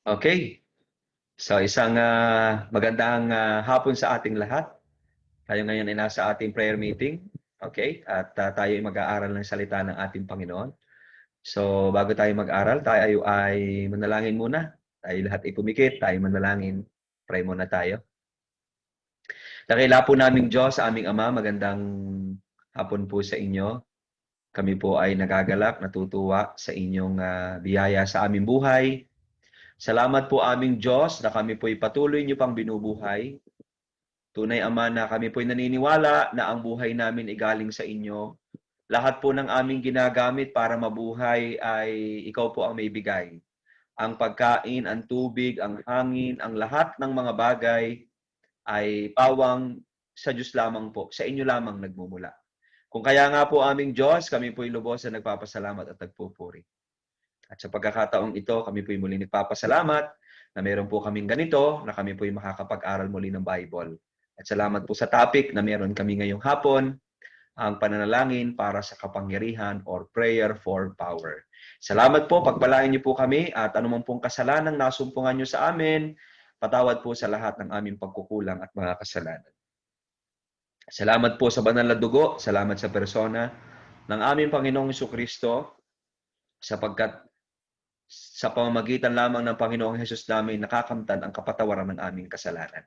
Okay. So isang magandang hapon sa ating lahat. Tayo ngayon ay nasa ating prayer meeting. Okay? At tayo ay mag-aaral ng salita ng ating Panginoon. So bago tayo mag-aral, tayo ay manalangin muna. Tayo lahat ay pumikit, tayo manalangin. Pray muna tayo. Dakila po naming Diyos, sa aming Ama, magandang hapon po sa inyo. Kami po ay nagagalak, natutuwa sa inyong biyaya sa aming buhay. Salamat po aming Diyos na kami po'y patuloy niyo pang binubuhay. Tunay, Ama, na kami po'y naniniwala na ang buhay namin ay galing sa inyo. Lahat po ng aming ginagamit para mabuhay ay ikaw po ang may bigay. Ang pagkain, ang tubig, ang hangin, ang lahat ng mga bagay ay pawang sa Diyos lamang po. Sa inyo lamang nagmumula. Kung kaya nga po aming Diyos, kami po'y lubos na nagpapasalamat at nagpupuri. At sa pagkakataong ito, kami po'y muli nagpapasalamat na meron po kaming ganito, na kami po'y makakapag-aral muli ng Bible. At salamat po sa topic na meron kami ngayong hapon, ang pananalangin para sa kapangyarihan or prayer for power. Salamat po, pagpalain niyo po kami at anuman pong kasalanang nasumpungan niyo sa amin, patawad po sa lahat ng aming pagkukulang at mga kasalanan. Salamat po sa banal na dugo, salamat sa persona ng aming Panginoong Jesucristo, sapagkat sa pamamagitan lamang ng Panginoong Hesus namin nakakamtan ang kapatawaran ng aming kasalanan.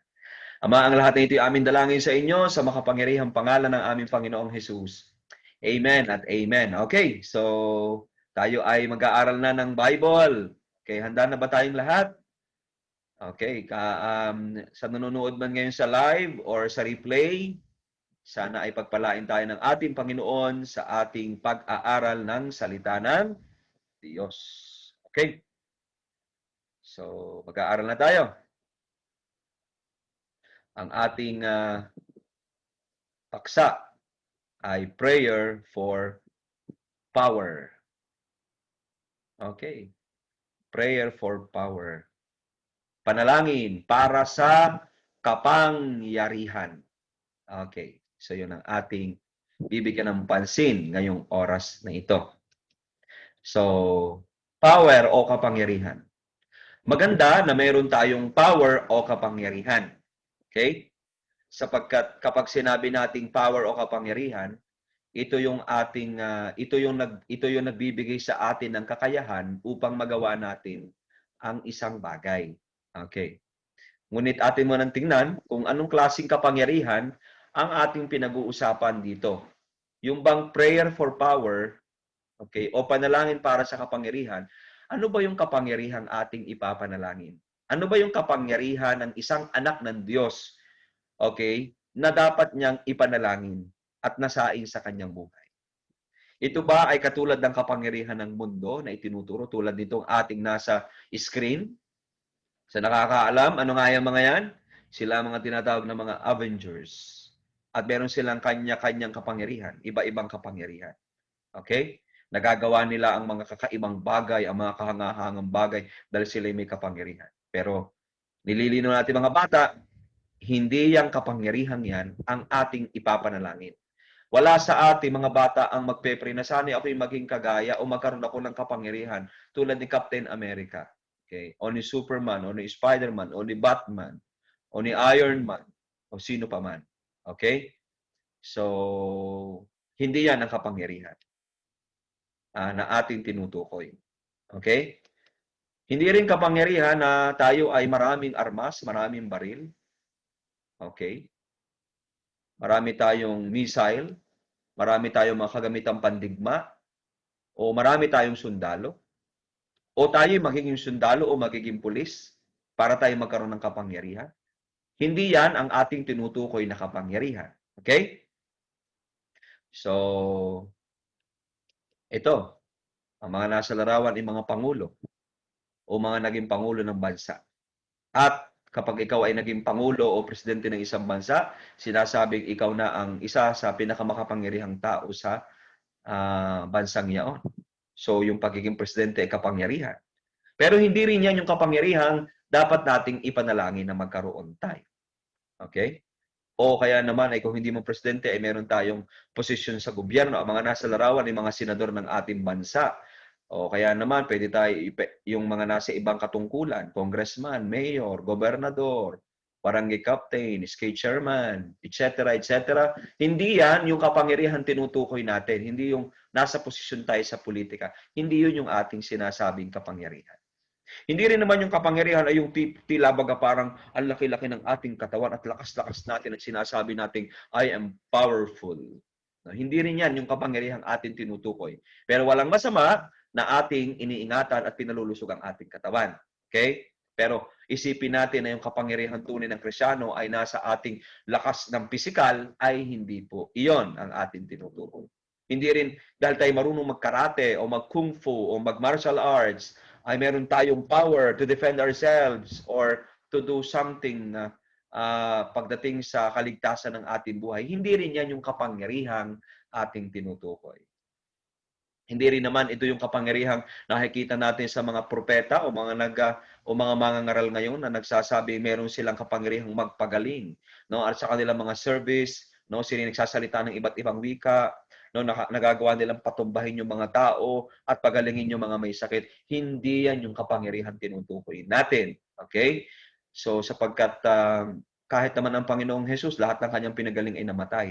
Ama, ang lahat na ito ay aming dalangin sa inyo sa makapangyarihang pangalan ng aming Panginoong Hesus. Amen at amen. Okay, so tayo ay mag-aaral na ng Bible. Okay, handa na ba tayong lahat? Okay, sa nanonood man ngayon sa live or sa replay, sana ay pagpalain tayo ng ating Panginoon sa ating pag-aaral ng salita ng Diyos. Okay, so mag-aaral na tayo. Ang ating paksa ay prayer for power. Okay. Prayer for power. Panalangin para sa kapangyarihan. Okay. So yun ang ating bibigyan ng pansin ngayong oras na ito. So, power o kapangyarihan. Maganda na mayroon tayong power o kapangyarihan. Okay? Sapagkat kapag sinabi nating power o kapangyarihan, ito yung ating ito yung nagbibigay sa atin ng kakayahan upang magawa natin ang isang bagay. Okay. Ngunit atin mo nang tingnan kung anong klaseng kapangyarihan ang ating pinag-uusapan dito. Yung bang prayer for power, okay, o panalangin para sa kapangyarihan, ano ba yung kapangyarihan ating ipapanalangin? Ano ba yung kapangyarihan ng isang anak ng Diyos, okay, na dapat niyang ipanalangin at nasain sa kanyang buhay? Ito ba ay katulad ng kapangyarihan ng mundo na itinuturo tulad nitong ating nasa screen? Sa nakakaalam, ano nga yung mga yan? Sila mga tinatawag na mga Avengers. At meron silang kanya-kanyang kapangyarihan, iba-ibang kapangyarihan. Okay? Nagagawa nila ang mga kakaibang bagay, ang mga kahangahangang bagay dahil sila may kapangyarihan. Pero nililino natin mga bata, hindi yang kapangyarihan yan ang ating ipapanalangin. Wala sa ating mga bata ang magpe-pray na sana ako'y maging kagaya o magkaroon ako ng kapangyarihan tulad ni Captain America. Okay? O ni Superman, o ni Spider-Man, o ni Batman, o ni Iron Man, o sino pa man. Okay? So, hindi yan ang kapangyarihan na ating tinutukoy. Okay? Hindi rin kapangyarihan na tayo ay maraming armas, maraming baril. Okay? Marami tayong missile, marami tayong mga kagamitang pandigma, o marami tayong sundalo, o tayo magiging sundalo o magiging pulis para tayo magkaroon ng kapangyarihan. Hindi yan ang ating tinutukoy na kapangyarihan. Okay? So, ito, ang mga nasa larawan ay mga pangulo o mga naging pangulo ng bansa. At kapag ikaw ay naging pangulo o presidente ng isang bansa, sinasabing ikaw na ang isa sa pinakamakapangyarihang tao sa bansang iyon. So, yung pagiging presidente ay kapangyarihan. Pero hindi rin yan yung kapangyarihang dapat nating ipanalangin na magkaroon tayo. Okay? O kaya naman ay kung hindi mo presidente ay meron tayong posisyon sa gobyerno, ang mga nasa larawan ay mga senador ng ating bansa. O kaya naman pwede tayo yung mga nasa ibang katungkulan, congressman, mayor, gobernador, barangay captain, skate chairman, etc., etc. Hindi yan yung kapangyarihan tinutukoy natin. Hindi yung nasa posisyon tayo sa politika. Hindi yun yung ating sinasabing kapangyarihan. Hindi rin naman yung kapangyarihan ay yung tila baga parang ang laki-laki ng ating katawan at lakas-lakas natin at sinasabi nating I am powerful. No, hindi rin yan yung kapangyarihan ating tinutukoy. Pero walang masama na ating iniingatan at pinalulusob ang ating katawan. Okay? Pero isipin natin na yung kapangyarihan tunay ng Kristyano ay nasa ating lakas ng pisikal, ay hindi po. Iyon ang ating tinutukoy. Hindi rin dahil tayo marunong magkarate o mag-kung fu o mag-martial arts, ay meron tayong power to defend ourselves or to do something na pagdating sa kaligtasan ng ating buhay. Hindi rin yan yung kapangyarihang ating tinutukoy. Hindi rin naman ito yung kapangyarihang nakikita natin sa mga propeta o mga mangangaral ngayon na nagsasabi meron silang kapangyarihang magpagaling, no? At sa kanilang mga service, no, sila nagsasalita ng iba't ibang wika, no, nagagawa nilang patumbahin yung mga tao at pagalingin yung mga may sakit. Hindi yan yung kapangyarihan tinutukoy natin. Okay? So sapagkat kahit naman ang Panginoong Jesus, lahat ng kanyang pinagaling ay namatay.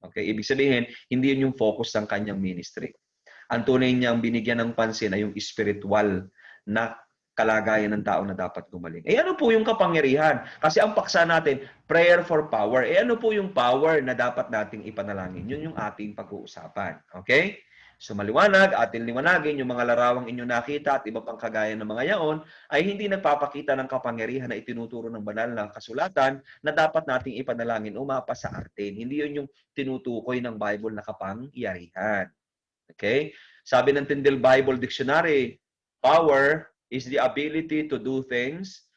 Okay? Ibig sabihin, hindi yun yung focus ng kanyang ministry. Ang tunay niyang binigyan ng pansin ay yung spiritual na kalagayan ng tao na dapat gumaling. Eh ano po yung kapangyarihan? Kasi ang paksa natin, prayer for power. Eh ano po yung power na dapat nating ipanalangin? Yun yung ating pag-uusapan. Okay? So maliwanag, atin liwanagin yung mga larawang inyong nakita at iba pang kagaya ng mga yaon ay hindi nagpapakita ng kapangyarihan na itinuturo ng banal na kasulatan na dapat nating ipanalangin umapa sa atin. Hindi yun yung tinutukoy ng Bible na kapangyarihan. Okay? Sabi ng Tyndale Bible Dictionary, power is the ability to do things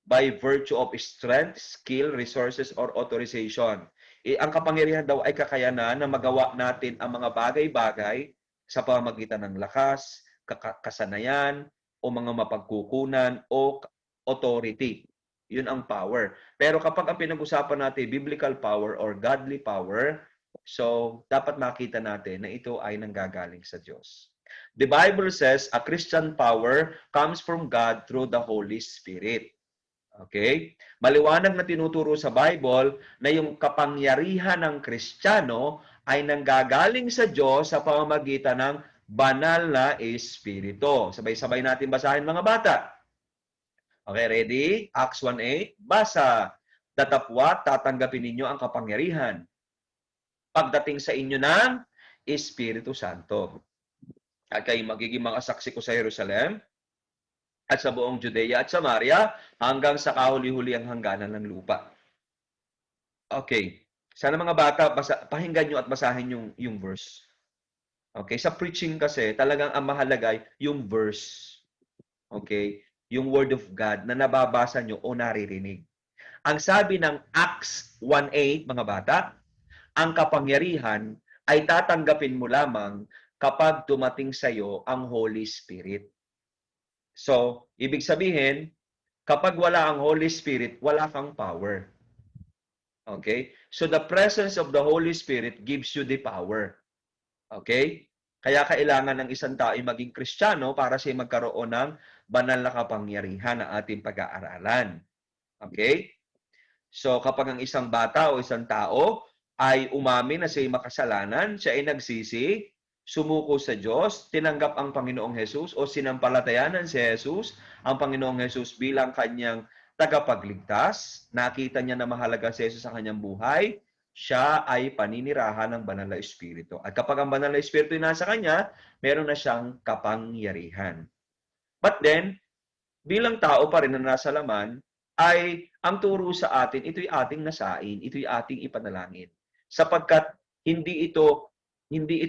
by virtue of strength, skill, resources, or authorization. Ang kapangyarihan daw ay kakayanan na magawa natin ang mga bagay-bagay sa pamamagitan ng lakas, kasanayan, o mga mapagkukunan o authority. Yun ang power. Pero kapag ang pinag-usapan natin, biblical power or godly power, so dapat makita natin na ito ay nanggagaling sa Diyos. The Bible says a Christian power comes from God through the Holy Spirit. Okay? Maliwanag na tinuturo sa Bible na yung kapangyarihan ng Kristiyano ay nanggagaling sa Diyos sa pamamagitan ng banal na Espiritu. Sabay-sabay natin basahin mga bata. Okay, ready? Acts 1:8. Basa. Datapwat, tatanggapin ninyo ang kapangyarihan pagdating sa inyo ng Espiritu Santo. At kayo magiging mga saksi ko sa Jerusalem at sa buong Judea at Samaria hanggang sa kahuli-huli ang hangganan ng lupa. Okay. Sana mga bata, pakinggan nyo at basahin yung verse. Okay. Sa preaching kasi, talagang ang mahalaga yung verse. Okay. Yung word of God na nababasa nyo o naririnig. Ang sabi ng Acts 1:8, mga bata, ang kapangyarihan ay tatanggapin mo lamang kapag dumating sa iyo ang Holy Spirit. So, ibig sabihin, kapag wala ang Holy Spirit, wala kang power. Okay? So, the presence of the Holy Spirit gives you the power. Okay? Kaya kailangan ng isang tao ay maging Kristiyano para siya magkaroon ng banal na kapangyarihan na ating pag-aaralan. Okay? So, kapag ang isang bata o isang tao ay umamin na siya'y makasalanan, siya ay nagsisi, sumuko sa Diyos, tinanggap ang Panginoong Hesus o sinampalatayanan si Hesus, ang Panginoong Hesus bilang kanyang tagapagligtas, nakita niya na mahalaga si Hesus sa kanyang buhay, siya ay paninirahan ng banal na Espiritu. At kapag ang banal na Espiritu ay nasa kanya, meron na siyang kapangyarihan. But then, bilang tao pa rin na nasa laman, ay ang turo sa atin, ito'y ating nasain, ito'y ating ipanalangin. Sapagkat hindi ito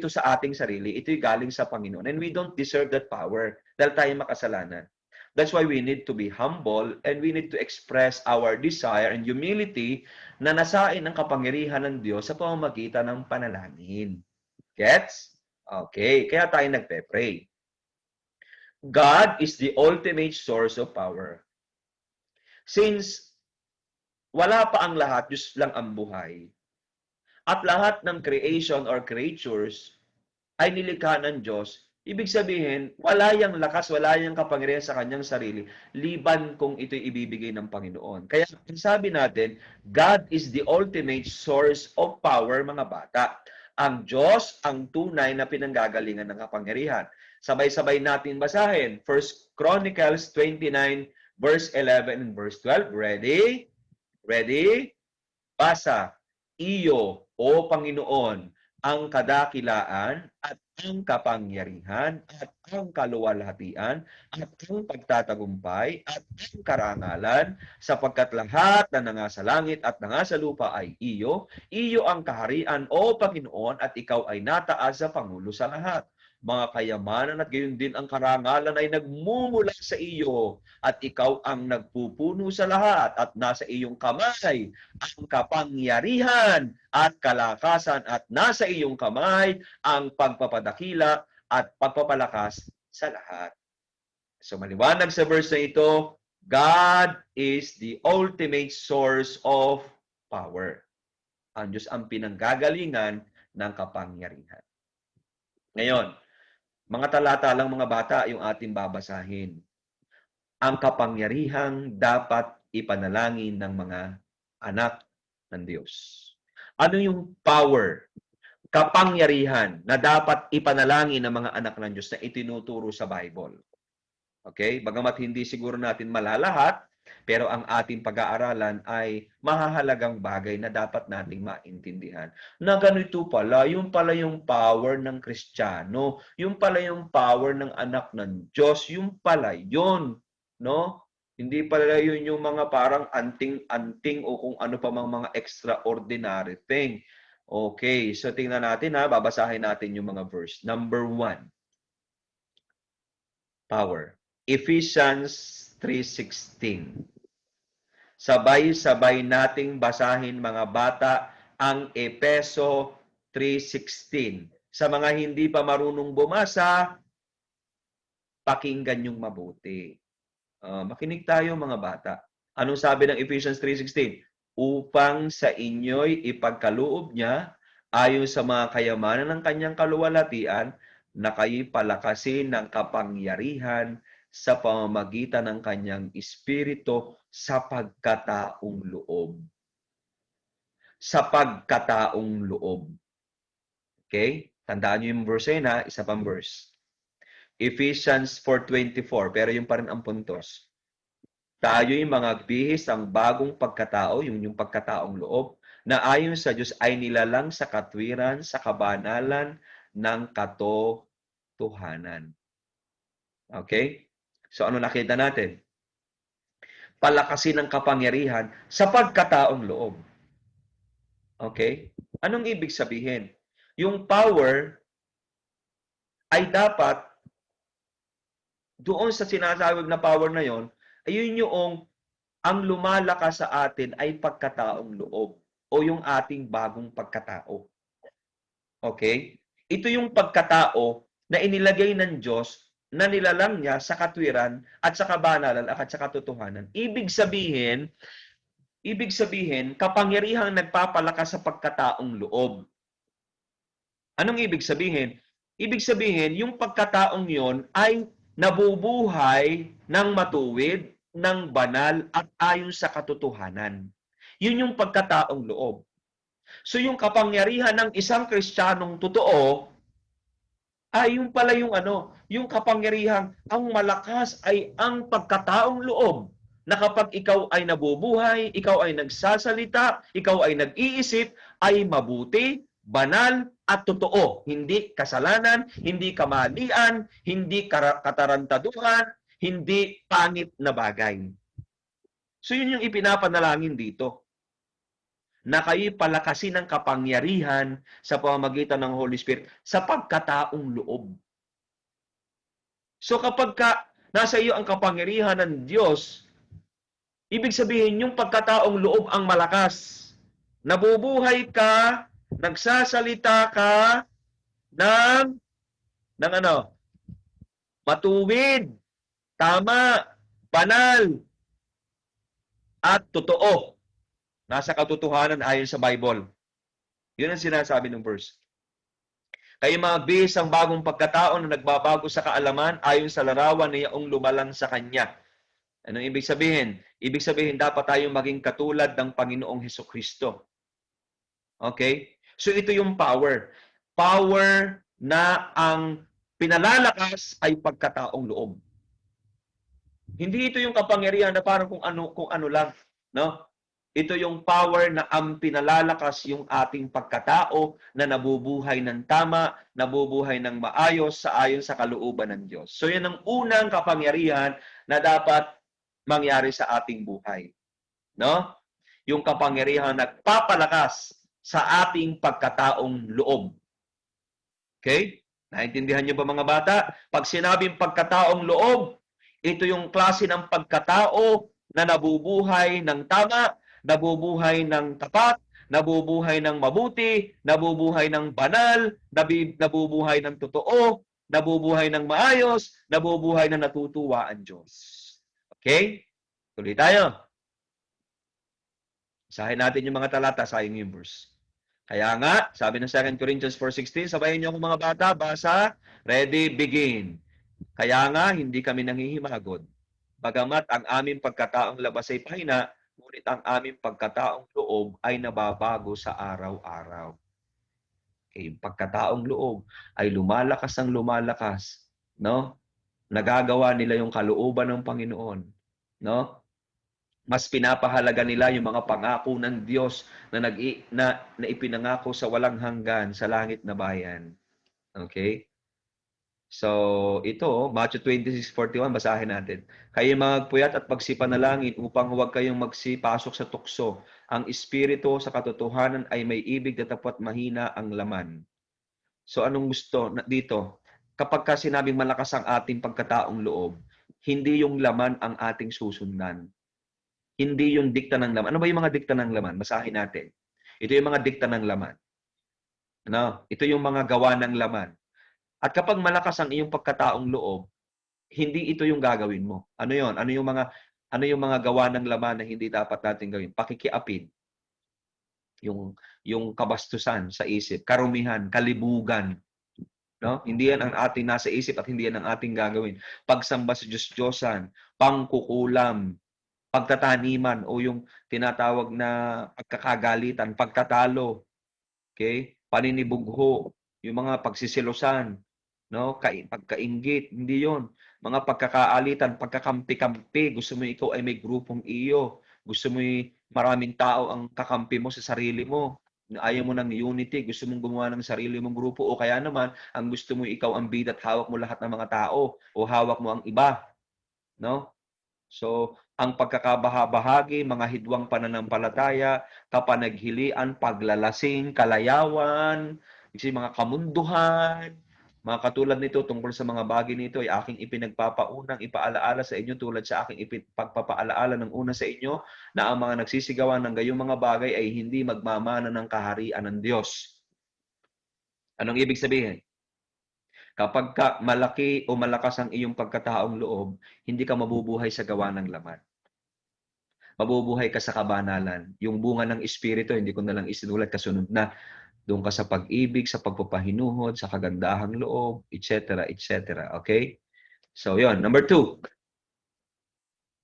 sa ating sarili, ito'y galing sa Panginoon. And we don't deserve that power dahil tayo makasalanan. That's why we need to be humble and we need to express our desire and humility na nasain ang kapangyarihan ng Diyos sa pamamagitan ng panalangin. Gets? Okay, kaya tayo nagpe-pray. God is the ultimate source of power. Since wala pa ang lahat, Diyos lang ang buhay, at lahat ng creation or creatures ay nilikha ng Diyos Ibig sabihin, wala yang lakas, wala yang kapangyarihan sa kanyang sarili, liban kung ito'y ibibigay ng Panginoon. Kaya sabi natin, God is the ultimate source of power, mga bata. Ang Diyos ang tunay na pinanggagalingan ng kapangyarihan. Sabay-sabay natin basahin. 1 Chronicles 29, verse 11 and verse 12. Ready? Ready? Basa, iyo, o Panginoon, ang kadakilaan at ang kapangyarihan at ang kaluwalhatian at ang pagtatagumpay at ang karangalan sapagkat lahat na nangasa langit at nangasa lupa ay iyo. Iyo ang kaharian, o Panginoon, at ikaw ay nataas sa pangulo sa lahat. Mga kayamanan at gayon din ang karangalan ay nagmumula sa iyo at ikaw ang nagpupuno sa lahat at nasa iyong kamay ang kapangyarihan at kalakasan at nasa iyong kamay ang pagpapadakila at pagpapalakas sa lahat. So maliwanag sa verse na ito, God is the ultimate source of power. Ang Diyos ang pinanggagalingan ng kapangyarihan. Ngayon, mga talata lang mga bata yung ating babasahin. Ang kapangyarihang dapat ipanalangin ng mga anak ng Diyos. Ano yung power, kapangyarihan na dapat ipanalangin ng mga anak ng Diyos na itinuturo sa Bible? Okay? Bagamat hindi siguro natin malalahat, pero ang ating pag-aaralan ay mahahalagang bagay na dapat nating maintindihan. Na ganito pala, yung pala yung power ng Kristiyano, yung pala yung power ng anak ng Diyos, yung pala yun, no? Hindi pala yun yung mga parang anting-anting o kung ano pa mang mga extraordinary thing. Okay, so tingnan natin ha, babasahin natin yung mga verse. Number 1, power. Ephesians 3:16. Sabay-sabay nating basahin mga bata ang Epeso 3:16. Sa mga hindi pa marunong bumasa, pakinggan yung mabuti. Makinig tayo mga bata. Anong sabi ng Ephesians 3:16? Upang sa inyo'y ipagkaloob niya ayon sa mga kayamanan ng kanyang kaluwalhatian na kayo'y palakasin ng kapangyarihan sa pamamagitan ng kanyang espiritu sa pagkataong loob. Sa pagkataong loob. Okay? Tandaan niyo yung verse na, isa pang verse. Ephesians 4:24, pero yung pa rin ang puntos. Tayo'y mga bihis ang bagong pagkatao, yung pagkataong loob, na ayon sa Diyos ay nilalang sa katwiran, sa kabanalan ng katotohanan. Okay? So ano nakita natin? Palakasin ng kapangyarihan sa pagkataong loob. Okay? Anong ibig sabihin? Yung power ay dapat doon sa sinasawag na power na yon, ayun yung ang lumalakas sa atin ay pagkataong loob o yung ating bagong pagkatao. Okay? Ito yung pagkatao na inilagay ng Diyos na nilalang niya sa katwiran at sa kabanalan at sa katotohanan. Ibig sabihin, kapangyarihang nagpapalakas sa pagkataong loob. Anong ibig sabihin? Ibig sabihin, yung pagkataong yon ay nabubuhay ng matuwid, ng banal at ayon sa katotohanan. Yun yung pagkataong loob. So yung kapangyarihan ng isang Kristiyanong totoo ay yung pala yung kapangyarihan ang malakas ay ang pagkataong loob na kapag ikaw ay nabubuhay, ikaw ay nagsasalita, ikaw ay nag-iisip, ay mabuti, banal, at totoo. Hindi kasalanan, hindi kamalian, hindi katarantaduhan, hindi pangit na bagay. So yun yung ipinapanalangin dito. Na kayo'y palakasin ng kapangyarihan sa pamamagitan ng Holy Spirit sa pagkataong loob. So kapag nasa iyo ang kapangyarihan ng Diyos, ibig sabihin yung pagkataong loob ang malakas. Nabubuhay ka, nagsasalita ka ng matuwid, tama, banal, at totoo. Nasa katotohanan ayon sa Bible. Yun ang sinasabi ng verse. Kayo mga bihis ang bagong pagkatao na nagbabago sa kaalaman ayon sa larawan na iyong lumalang sa Kanya. Anong ibig sabihin? Ibig sabihin, dapat tayong maging katulad ng Panginoong Hesukristo. Okay? So ito yung power. Power na ang pinalalakas ay pagkataong loob. Hindi ito yung kapangyarihan na parang kung ano lang, no? Ito yung power na ang pinalalakas yung ating pagkatao na nabubuhay ng tama, nabubuhay ng maayos sa ayon sa kalooban ng Diyos. So yan ang unang kapangyarihan na dapat mangyari sa ating buhay, no? Yung kapangyarihan nagpapalakas sa ating pagkataong loob. Okay? Naintindihan niyo ba mga bata? Pag sinabing pagkataong loob, ito yung klase ng pagkatao na nabubuhay ng tama, nabubuhay ng tapat, nabubuhay ng mabuti, nabubuhay ng banal, nabubuhay ng totoo, nabubuhay ng maayos, nabubuhay na natutuwa ang Diyos. Okay? Tuloy tayo. Basahin natin yung mga talata, sayang yung verse. Kaya nga, sabi ng 2 Corinthians 4:16, sabayin niyo ako mga bata, basa, ready, begin. Kaya nga, hindi kami nanghihimagod. Bagamat ang aming pagkataong labas ay pahina, ngunit ang aming pagkataong loob ay nababago sa araw-araw. Okay, yung pagkataong loob ay lumalakas ang lumalakas, no? Nagagawa nila yung kalooban ng Panginoon, no? Mas pinapahalaga nila yung mga pangako ng Diyos na ipinangako sa walang hanggan sa langit na bayan. Okay? So, ito, Matthew 26:41, basahin natin. Kayo magpuyat at magsipanalangin upang huwag kayong magsipasok sa tukso. Ang espiritu sa katotohanan ay may ibig na tapat mahina ang laman. So, anong gusto dito? Kapag ka sinabing malakas ang ating pagkataong loob, hindi yung laman ang ating susundan. Hindi yung dikta ng laman. Ano ba yung mga dikta ng laman? Basahin natin. Ito yung mga dikta ng laman. Ano? Ito yung mga gawa ng laman. At kapag malakas ang iyong pagkataong loob, hindi ito yung gagawin mo. Ano yon? Ano yung mga gawa ng laman na hindi dapat natin gawin? Pakikiapid. Yung kabastusan sa isip, karumihan, kalibugan, no? Hindi yan ang ating nasa isip at hindi yan ang ating gagawin. Pagsamba sa Diyos-Diyosan, pangkukulam, pagtataniman o yung tinatawag na pagkakagalitan, pagtatalo, okay? Paninibugho, yung mga pagsisilosan, no? Pagkainggit, hindi 'yon. Mga pagkakaalitan, pagkakampi-kampi, gusto mo ikaw ay may grupong iyo, gusto mo maraming tao ang kakampi mo sa sarili mo. Ayaw mo ng unity, gusto mong gumawa ng sarili mong grupo o kaya naman ang gusto mo ikaw ang bida at hawak mo lahat ng mga tao o hawak mo ang iba, no? So, ang pagkakabahabahagi, mga hidwang pananampalataya, kapanaghilian, paglalasing, kalayawan, kasi mga kamunduhan, mga katulad nito tungkol sa mga bagay nito ay aking ipinagpapaunang ipaalaala sa inyo tulad sa aking pagpapaalaala ng una sa inyo na ang mga nagsisigawan ng gayong mga bagay ay hindi magmamana ng kaharian ng Diyos. Anong ibig sabihin? Kapag malaki o malakas ang iyong pagkataong loob, hindi ka mabubuhay sa gawa ng laman. Mabubuhay ka sa kabanalan. Yung bunga ng Espiritu, hindi ko na lang isinulat, kasunod na. Doon ka sa pag-ibig, sa pagpapahinuhod, sa kagandahang loob, etc., etc. Okay? So, yon. Number 2.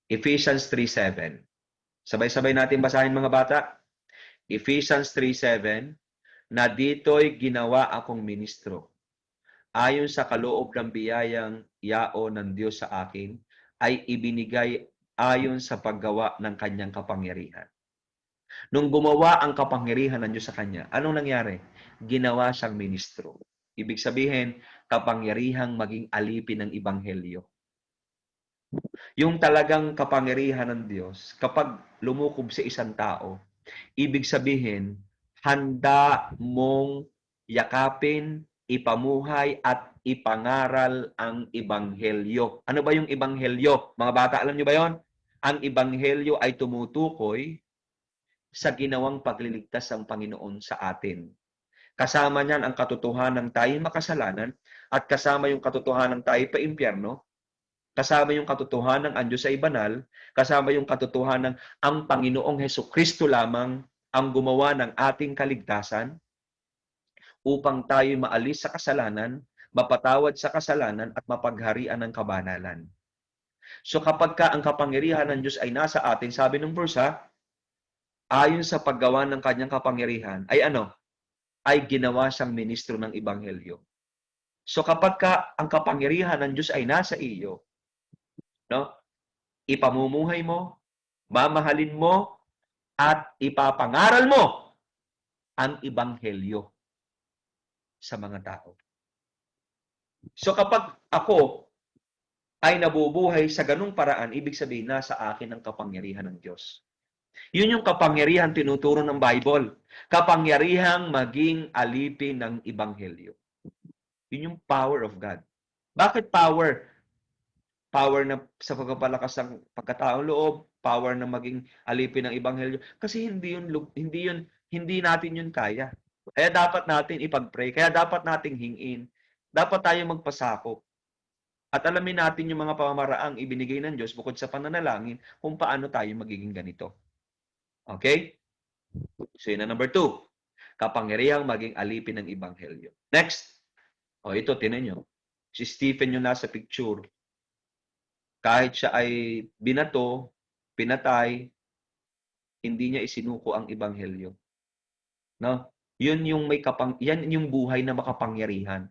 Ephesians 3:7. Sabay-sabay natin basahin mga bata. Ephesians 3:7, na dito'y ginawa akong ministro. Ayon sa kaloob ng biyayang yao ng Diyos sa akin, ay ibinigay ayon sa paggawa ng kanyang kapangyarihan. Nung gumawa ang kapangyarihan ng Diyos sa kanya, anong nangyari? Ginawa siyang ministro. Ibig sabihin, kapangyarihang maging alipin ng Ebanghelyo. Yung talagang kapangyarihan ng Diyos, kapag lumukob sa isang tao, ibig sabihin, handa mong yakapin, ipamuhay at ipangaral ang Ebanghelyo. Ano ba yung Ebanghelyo? Mga bata, alam nyo ba yon? Ang Ebanghelyo ay tumutukoy sa ginawang pagliligtas ng Panginoon sa atin. Kasama niyan ang katotohanan ng tayo makasalanan at kasama yung katotohanan ng tayo pa impyerno. Kasama yung katotohanan ang Diyos ay banal, kasama yung katotohanan ang Panginoong Hesukristo lamang ang gumawa ng ating kaligtasan. upang tayo maalis sa kasalanan, mapatawad sa kasalanan, at mapagharian ng kabanalan. So kapag ang kapangyarihan ng Diyos ay nasa atin, sabi ng verse, ayon sa paggawa ng kanyang kapangyarihan, ay ano? Ay ginawa siyang ministro ng Ebanghelyo. So kapag ang kapangyarihan ng Diyos ay nasa iyo, no? Ipamumuhay mo, mamahalin mo, at ipapangaral mo ang Ebanghelyo sa mga tao. So kapag ako ay nabubuhay sa ganung paraan, ibig sabihin nasa akin ang kapangyarihan ng Diyos. Yun yung kapangyarihan tinuturo ng Bible. Kapangyarihang maging alipin ng Ebanghelyo. Yun yung power of God. Bakit power? Power na sa pagpapalakas ng pagkataong loob, power na maging alipin ng Ebanghelyo. Kasi hindi natin yun kaya. Kaya dapat natin ipag-pray, kaya dapat nating hingin. Dapat tayo magpasakop. At alamin natin yung mga pamamaraang ibinigay ng Diyos bukod sa pananalangin kung paano tayo magiging ganito. Okay? So yun na number 2. Kapangyarihang maging alipin ng Ebanghelyo. Next. Ito, tinan nyo. Si Stephen yung nasa picture. Kahit siya ay binato, pinatay, hindi niya isinuko ang Ebanghelyo. No? Yan yung buhay na makapangyarihan.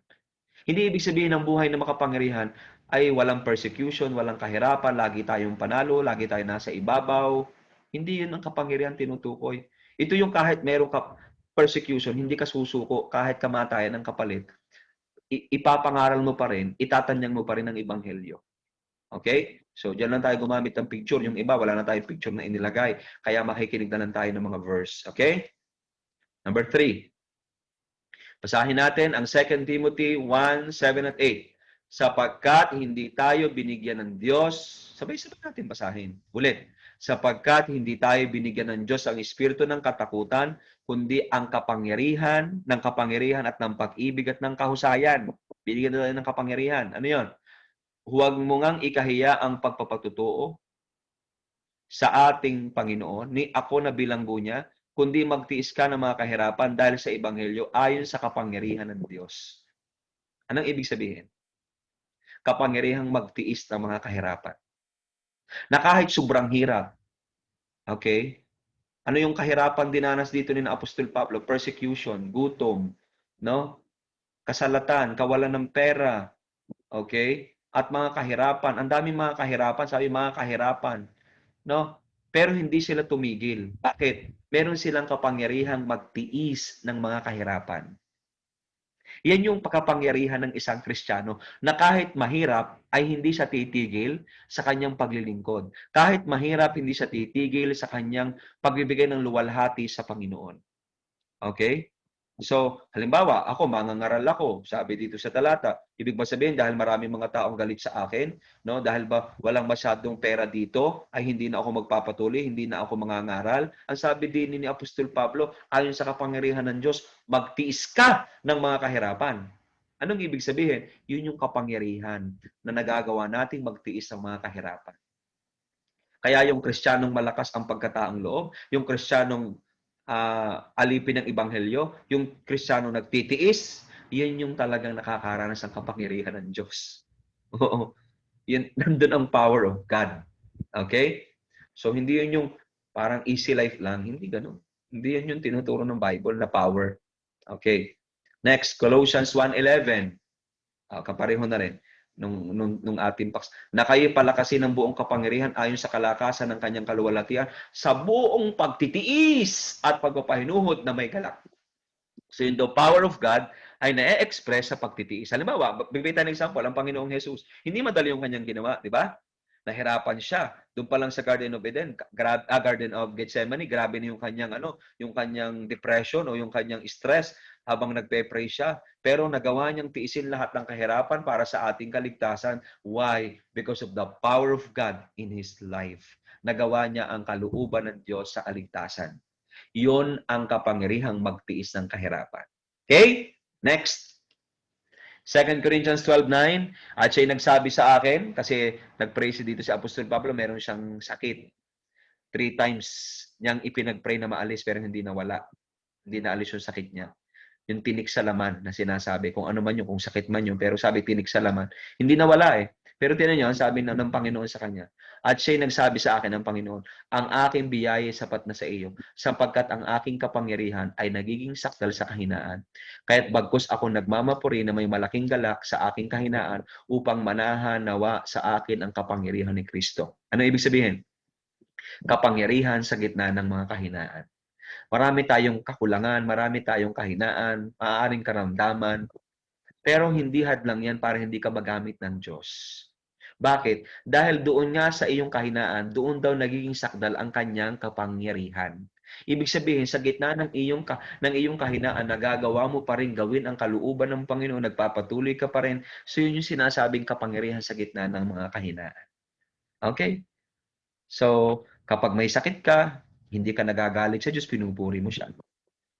Hindi ibig sabihin ng buhay na makapangyarihan ay walang persecution, walang kahirapan, lagi tayong panalo, lagi tayong nasa ibabaw. Hindi yun ang kapangyarihan tinutukoy. Ito yung kahit meron ka persecution, hindi ka susuko, kahit kamatayan ng kapalit, ipapangaral mo pa rin, itatanyag mo pa rin ang Ebanghelyo. Okay? So, dyan lang tayo gumamit ng picture. Yung iba, wala na tayong picture na inilagay. Kaya makikinig na lang tayo ng mga verse. Okay? Number 3. Basahin natin ang 2 Timothy 1:7 at 8. Sapagkat hindi tayo binigyan ng Diyos, sabay-sabay natin basahin. Ulit. Sapagkat hindi tayo binigyan ng Diyos ang espiritu ng katakutan, kundi ang kapangyarihan at ng pag-ibig at ng kahusayan. Binigyan tayo ng kapangyarihan. Ano yon? Huwag mo ngang ikahiya ang pagpapatutuo sa ating Panginoon, ni ako na bilanggo niya, kundi magtiis ka ng mga kahirapan dahil sa Ebanghelyo ayon sa kapangyarihan ng Diyos. Anong ibig sabihin? Kapangyarihang magtiis ng mga kahirapan. Na kahit sobrang hirap, okay? Ano yung kahirapan dinanas dito ni Apostol Pablo? Persecution, gutom, no? Kasalatan, kawalan ng pera, okay? At mga kahirapan. Ang daming mga kahirapan, sabi mga kahirapan, no? Pero hindi sila tumigil. Bakit? Meron silang kapangyarihang magtiis ng mga kahirapan. Yan yung pagkapangyarihan ng isang Kristiyano na kahit mahirap ay hindi siya titigil sa kanyang paglilingkod. Kahit mahirap, hindi siya titigil sa kanyang pagbibigay ng luwalhati sa Panginoon. Okay? So, halimbawa, ako, mangangaral ako, sabi dito sa talata. Ibig ba sabihin, dahil maraming mga taong galit sa akin, no? Dahil ba walang masyadong pera dito, ay hindi na ako magpapatuloy, hindi na ako mangangaral. Ang sabi din ni Apostol Pablo, ayon sa kapangyarihan ng Diyos, magtiis ka ng mga kahirapan. Anong ibig sabihin? Yun yung kapangyarihan na nagagawa nating magtiis ng mga kahirapan. Kaya yung Kristiyanong malakas ang pagkataang loob, yung Kristiyanong alipin ng Ebanghelyo, yung Kristiyanong nagtitiis, yan yung talagang nakakaranas ng kapangyarihan ng Diyos. Oo. Yan, nandun ang power of God. Okay? So, hindi yun yung parang easy life lang. Hindi ganun. Hindi yan yung tinuturo ng Bible na power. Okay. Next, Colossians 1:11. Kapareho na rin nung ating paks. Na kayo palakasin ng buong kapangyarihan ayon sa kalakasan ng kanyang kaluwalhatian sa buong pagtitiis at pagpapahinuhod na may galak. So yung the power of God ay na-express sa pagtitiis. Halimbawa, bigay tayo ng example, ang Panginoong Jesus, hindi madali yung kanyang ginawa, di ba? Nahirapan siya. Doon pa lang sa Garden of Eden, Garden of Gethsemane, grabe na yung kanyang depression o yung kanyang stress habang nagpe-pray siya. Pero nagawa niyang tiisin lahat ng kahirapan para sa ating kaligtasan. Why? Because of the power of God in his life. Nagawa niya ang kalooban ng Diyos sa kaligtasan. Yon ang kapangyarihang magtiis ng kahirapan. Okay? Next. 2 Corinthians 12:9, at siya'y nagsabi sa akin, kasi nag-pray siya dito si Apostol Pablo, meron siyang sakit. 3 times niyang ipinag-pray na maalis pero hindi nawala. Hindi naalis yung sakit niya. yung tinik sa laman na sinasabi, kung ano man yun, kung sakit man yun, pero sabi tinik sa laman, hindi nawala eh. Pero tinan niyo, ang sabi ng Panginoon sa kanya, at siya'y nagsabi sa akin ng Panginoon, ang aking biyaya sapat na sa iyo, sapagkat ang aking kapangyarihan ay nagiging sakdal sa kahinaan. Kaya't bagkus ako nagmamapuri na may malaking galak sa aking kahinaan upang manahan nawa sa akin ang kapangyarihan ni Kristo. Ano ibig sabihin? Kapangyarihan sa gitna ng mga kahinaan. Marami tayong kakulangan, marami tayong kahinaan, maaaring karamdaman, pero hindi hadlang yan para hindi ka magamit ng Diyos. Bakit? Dahil doon nga sa iyong kahinaan, doon daw nagiging sakdal ang kanyang kapangyarihan. Ibig sabihin, sa gitna ng iyong kahinaan, nagagawa mo pa rin gawin ang kalooban ng Panginoon, nagpapatuloy ka pa rin. So yun yung sinasabing kapangyarihan sa gitna ng mga kahinaan. Okay? So, kapag may sakit ka, hindi ka nagagalit sa Diyos, pinupuri mo siya.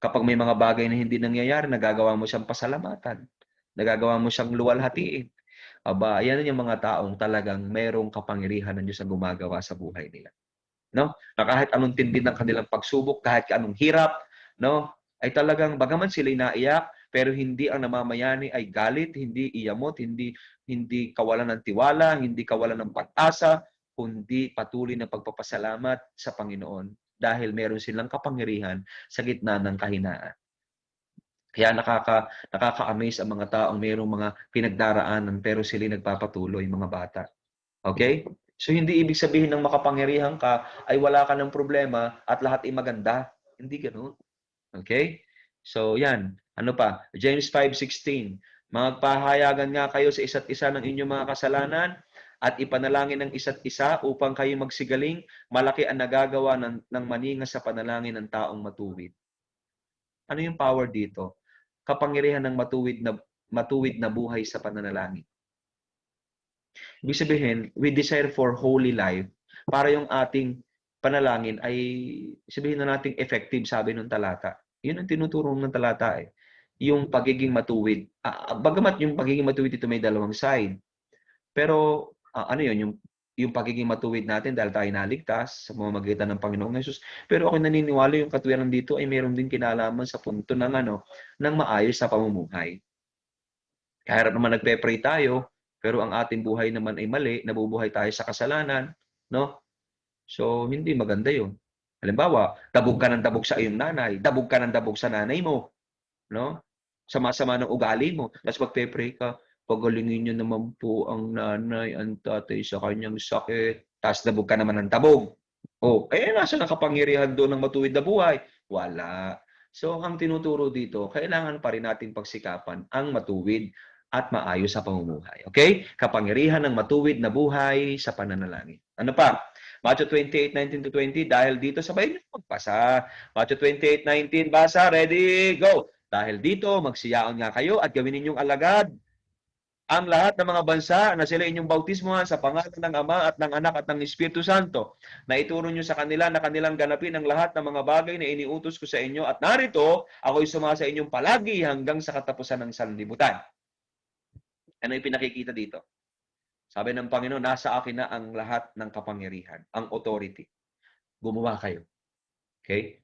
Kapag may mga bagay na hindi nangyayari, nagagawa mo siyang pasalamatan. Nagagawa mo siyang luwalhatiin. Aba, yan yung mga taong talagang mayroong kapangyarihan ng Diyos na gumagawa sa buhay nila. No? Na kahit anong tindi ng kanilang pagsubok, kahit anong hirap, no? Ay talagang bagaman sila'y naiyak, pero hindi ang namamayani ay galit, hindi iyamot, hindi kawalan ng tiwala, hindi kawalan ng pag-asa, kundi patuloy na pagpapasalamat sa Panginoon dahil meron silang kapangyarihan sa gitna ng kahinaan. Kaya nakaka-amaze ang mga taong mayroong mga pinagdaraanan pero sila nagpapatuloy, mga bata. Okay? So hindi ibig sabihin ng makapangyarihan ka ay wala ka ng problema at lahat ay maganda. Hindi ganoon. Okay? So yan. Ano pa? James 5:16. Magpahayagan nga kayo sa isa't isa ng inyong mga kasalanan at ipanalangin ng isa't isa upang kayo magsigaling. Malaki ang nagagawa ng maninga sa panalangin ng taong matuwid. Ano yung power dito? Kapangyarihan ng matuwid na buhay sa pananalangin. Ibig sabihin, we desire for holy life para yung ating panalangin ay sabihin na nating effective, sabi ng talata. Yun ang tinuturo ng talata eh. Yung pagiging matuwid. Bagamat yung pagiging matuwid ito may dalawang side. Pero ano yun, yung pagiging matuwid natin dahil tayo naligtas sa pamamagitan ng Panginoong Hesus. Pero ako naniniwala yung katuwiran dito ay meron din kinalaman sa punto ng ng maayos sa pamumuhay. Kaya naman nagpe-pray tayo, pero ang ating buhay naman ay mali, nabubuhay tayo sa kasalanan, no? So, hindi maganda 'yun. Halimbawa, dabog ka ng dabog sa iyong nanay, dabog ka ng dabog sa nanay mo, no? Sama-sama ng ugali mo, tapos magpe-pray ka, "Pagalingin niyo naman po ang nanay, ang tatay sa kanyang sakit." Tapos dabog ka naman ng dabog. Oh, nasaan ang kapangyarihan doon ng matuwid na buhay? Wala. So, ang tinuturo dito, kailangan pa rin nating pagsikapan ang matuwid at maayos sa pamumuhay. Okay? Kapangyarihan ng matuwid na buhay sa pananalangin. Ano pa? Matthew 28:19-20, dahil dito, sabay niyo magpasa. Matthew 28:19, basa, ready, go! Dahil dito, magsiyaon nga kayo at gawin ninyong alagad ang lahat ng mga bansa na sila inyong bautismuhan sa pangalan ng Ama at ng Anak at ng Espiritu Santo, na ituro nyo sa kanila na kanilang ganapin ang lahat ng mga bagay na iniutos ko sa inyo, at narito, ako'y sumasa inyong palagi hanggang sa katapusan ng sanlibutan. Ano yung pinakikita dito? Sabi ng Panginoon, nasa akin na ang lahat ng kapangyarihan, ang authority. Gumawa kayo. Okay?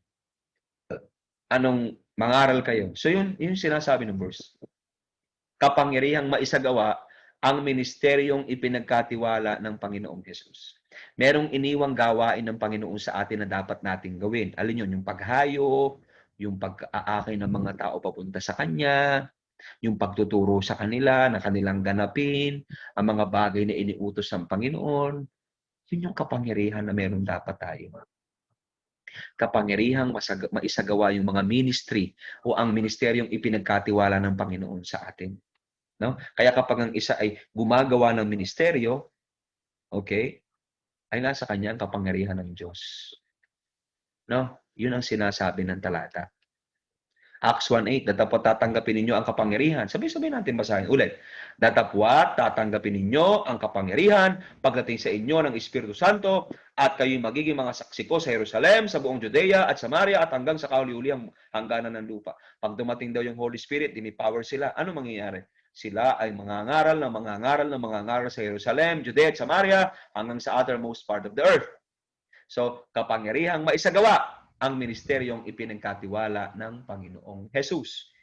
Anong mangaral kayo? So yun sinasabi ng verse. Kapangyarihang maisagawa ang ministeryong ipinagkatiwala ng Panginoong Hesus. Merong iniwang gawain ng Panginoon sa atin na dapat nating gawin. Alin yun? Yung paghayo, yung pag-aakay ng mga tao papunta sa Kanya, yung pagtuturo sa kanila na kanilang ganapin, ang mga bagay na iniutos ng Panginoon. Yun yung kapangyarihan na meron dapat tayo. Kapangyarihang maisagawa yung mga ministry o ang ministeryong ipinagkatiwala ng Panginoon sa atin. No? Kaya kapag ang isa ay gumagawa ng ministeryo, okay, ay nasa kanya ang kapangyarihan ng Diyos. No? Yun ang sinasabi ng talata. Acts 1:8, datapwat tatanggapin ninyo ang kapangyarihan. Sabi natin basahin ulit. Datapwat tatanggapin ninyo ang kapangyarihan pagdating sa inyo ng Espiritu Santo at kayo'y magiging mga saksi ko sa Jerusalem, sa buong Judea at Samaria at hanggang sa kauli-ulihang hangganan ng lupa. Pag dumating daw yung Holy Spirit, dini-power sila. Ano mangyayari? Sila ay mangangaral sa Jerusalem, Judea at Samaria hanggang sa uttermost part of the earth. So, kapangyarihang maisagawa ang ministeryong ipinagkatiwala ng Panginoong Hesus.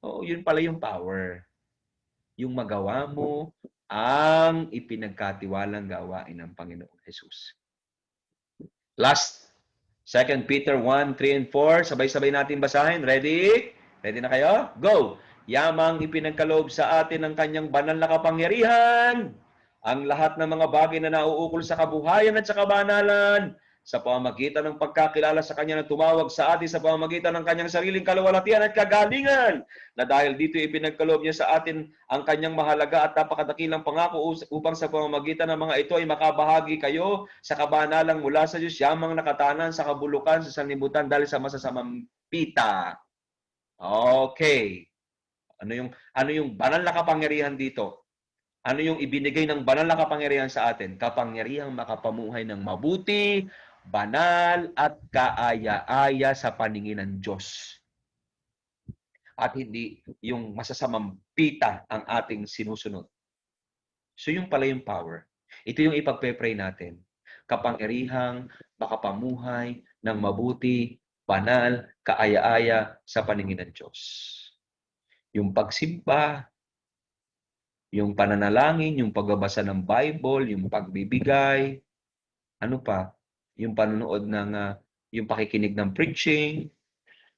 Oo, yun pala yung power. Yung magawa mo ang ipinagkatiwalang gawain ng Panginoong Jesus. Last, 2 Peter 1, 3 and 4. Sabay-sabay natin basahin. Ready? Ready na kayo? Go! Yamang ipinagkaloob sa atin ng kanyang banal na kapangyarihan, ang lahat ng mga bagay na nauukol sa kabuhayan at sa kabanalan, sa pamamagitan ng pagkakilala sa kanya na tumawag sa atin sa pamamagitan ng kanyang sariling kaluwalhatian at kagalingan, na dahil dito ipinagkaloob niya sa atin ang kanyang mahalaga at napakadakilang pangako upang sa pamamagitan ng mga ito ay makabahagi kayo sa kabanalang mula sa Diyos, yamang nakatanan sa kabulukan sa sanlibutan dahil sa masasamang pita. Okay. Ano yung banal na kapangyarihan dito? Ano yung ibinigay ng banal na kapangyarihan sa atin? Kapangyarihang makapamuhay ng mabuti, banal at kaaya-aya sa paningin ng Diyos. At hindi yung masasamang pita ang ating sinusunod. So yung pala yung power. Ito yung ipagpe-pray natin. Kapangyarihang makapamuhay ng mabuti, banal, kaaya-aya sa paningin ng Diyos. Yung pagsimba, yung pananalangin, yung pagbabasa ng Bible, yung pagbibigay, ano pa, yung panonood ng, yung pakikinig ng preaching,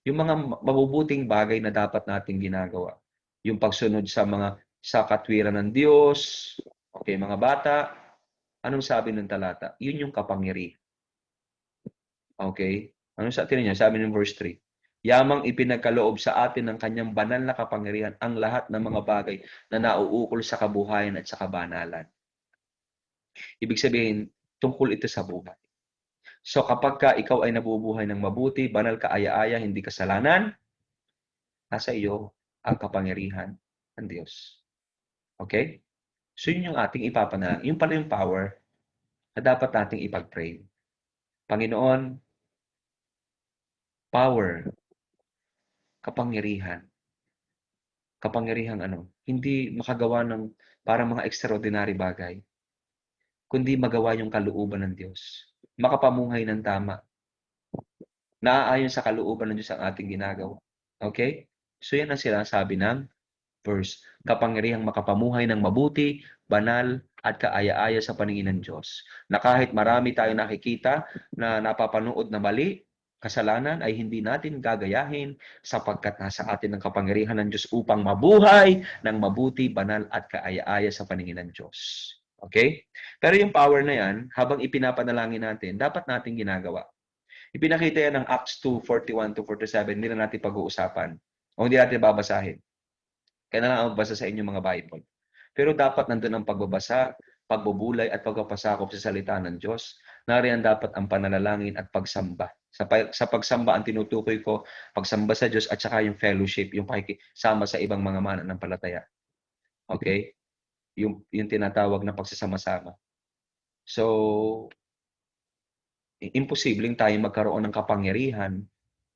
yung mga mabubuting bagay na dapat nating ginagawa. Yung pagsunod sa katwiran ng Diyos. Okay, mga bata, anong sabi ng talata? Yun yung kapangyarihan. Okay? Ano sa atin niya? Sabi ng verse 3. Yamang ipinagkaloob sa atin ng kanyang banal na kapangyarihan ang lahat ng mga bagay na nauukol sa kabuhayan at sa kabanalan. Ibig sabihin, tungkol ito sa buhay. So kapag ka ikaw ay nabubuhay ng mabuti, banal, kaaya-aya, hindi kasalanan, nasa iyo ang kapangyarihan ng Diyos. Okay? So yun yung ating ipapanalangin. Yung pala yung power na dapat nating ipag-pray. Panginoon, power, kapangyarihan. Kapangyarihang ano, hindi makagawa ng parang mga extraordinary bagay, kundi magawa yung kalooban ng Diyos. Makapamuhay ng tama. Naaayon sa kalooban ng Diyos ang ating ginagawa. Okay? So yan ang sinasabi ng verse. Kapangyarihang makapamuhay ng mabuti, banal, at kaaya-aya sa paningin ng Diyos. Na kahit marami tayong nakikita na napapanood na mali, kasalanan ay hindi natin gagayahin sapagkat nasa atin ang kapangyarihan ng Diyos upang mabuhay ng mabuti, banal at kaaya-aya sa paningin ng Diyos. Okay? Pero yung power na yan, habang ipinapanalangin natin, dapat natin ginagawa. Ipinakita yan ng Acts 2:41-47, hindi na natin pag-uusapan. O hindi natin babasahin. Kaya na lang ang magbasa sa inyong mga Bible. Pero dapat nandun ang pagbabasa, pagbubulay at pagpapasakop sa salita ng Diyos. Nariyan dapat ang pananalangin at pagsamba. Sa pagsamba, ang tinutukoy ko, pagsamba sa Diyos at saka yung fellowship, yung pakikisama sa ibang mga mananampalataya. Okay? Yung tinatawag na pagsasama-sama. So, imposibleng tayo magkaroon ng kapangyarihan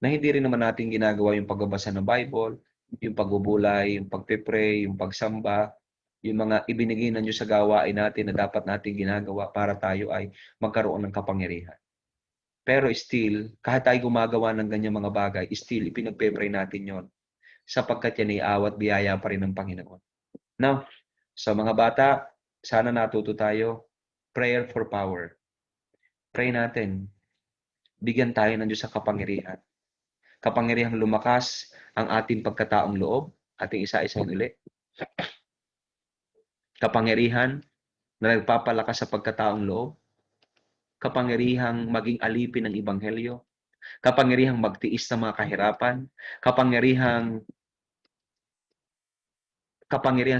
na hindi rin naman natin ginagawa yung pagbabasa ng Bible, yung pagbubulay, yung pagpe-pray, yung pagsamba, yung mga ibinigay ng Diyos sa gawain natin na dapat natin ginagawa para tayo ay magkaroon ng kapangyarihan. Pero still, kahit tayo gumagawa ng ganyang mga bagay, still, ipinagpe-pray natin yon sapagkat yan ay awat biyaya pa rin ng Panginoon. Now, sa mga bata, sana natuto tayo, prayer for power. Pray natin, bigyan tayo ng Diyos sa kapangyarihan. Kapangyarihang lumakas ang ating pagkataong loob, ating isa-isang uli. Kapangyarihan na nagpapalakas sa pagkataong loob. Kapangyarihang maging alipin ng Ebanghelyo. Kapangyarihang magtiis ng mga kahirapan. Kapangyarihang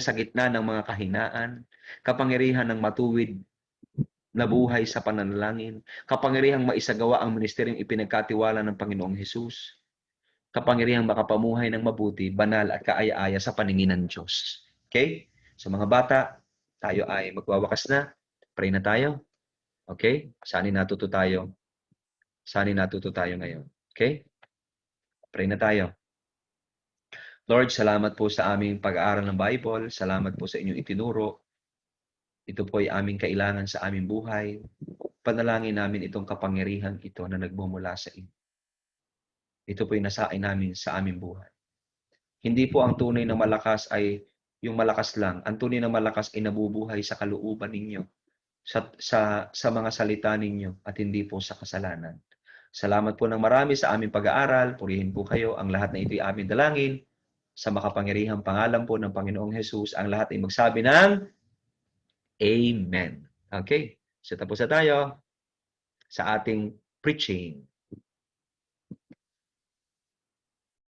sa gitna ng mga kahinaan. Kapangyarihan ng matuwid na buhay sa pananalangin. Kapangyarihang maisagawa ang ministeryong ipinagkatiwala ng Panginoong Hesus. Kapangyarihang makapamuhay ng mabuti, banal at kaaya-aya sa paningin ng Diyos. Okay? So mga bata, tayo ay magwawakas na. Pray na tayo. Okay? Saan natuto tayo? Saan natuto tayo ngayon? Okay? Pray na tayo. Lord, salamat po sa aming pag-aaral ng Bible. Salamat po sa inyong itinuro. Ito po ay aming kailangan sa aming buhay. Panalangin namin itong kapangyarihan ito na nagmumula sa inyo. Ito po ay nasain namin sa aming buhay. Hindi po ang tunay na malakas ay yung malakas lang. Ang tunay na malakas ay nabubuhay sa kalooban ninyo, sa mga salita ninyo, at hindi po sa kasalanan. Salamat po ng marami sa aming pag-aaral. Purihin po kayo. Ang lahat na ito'y aming dalangin. Sa makapangyarihang pangalan po ng Panginoong Jesus, ang lahat ay magsabi ng Amen. Okay. So tapos na tayo sa ating preaching.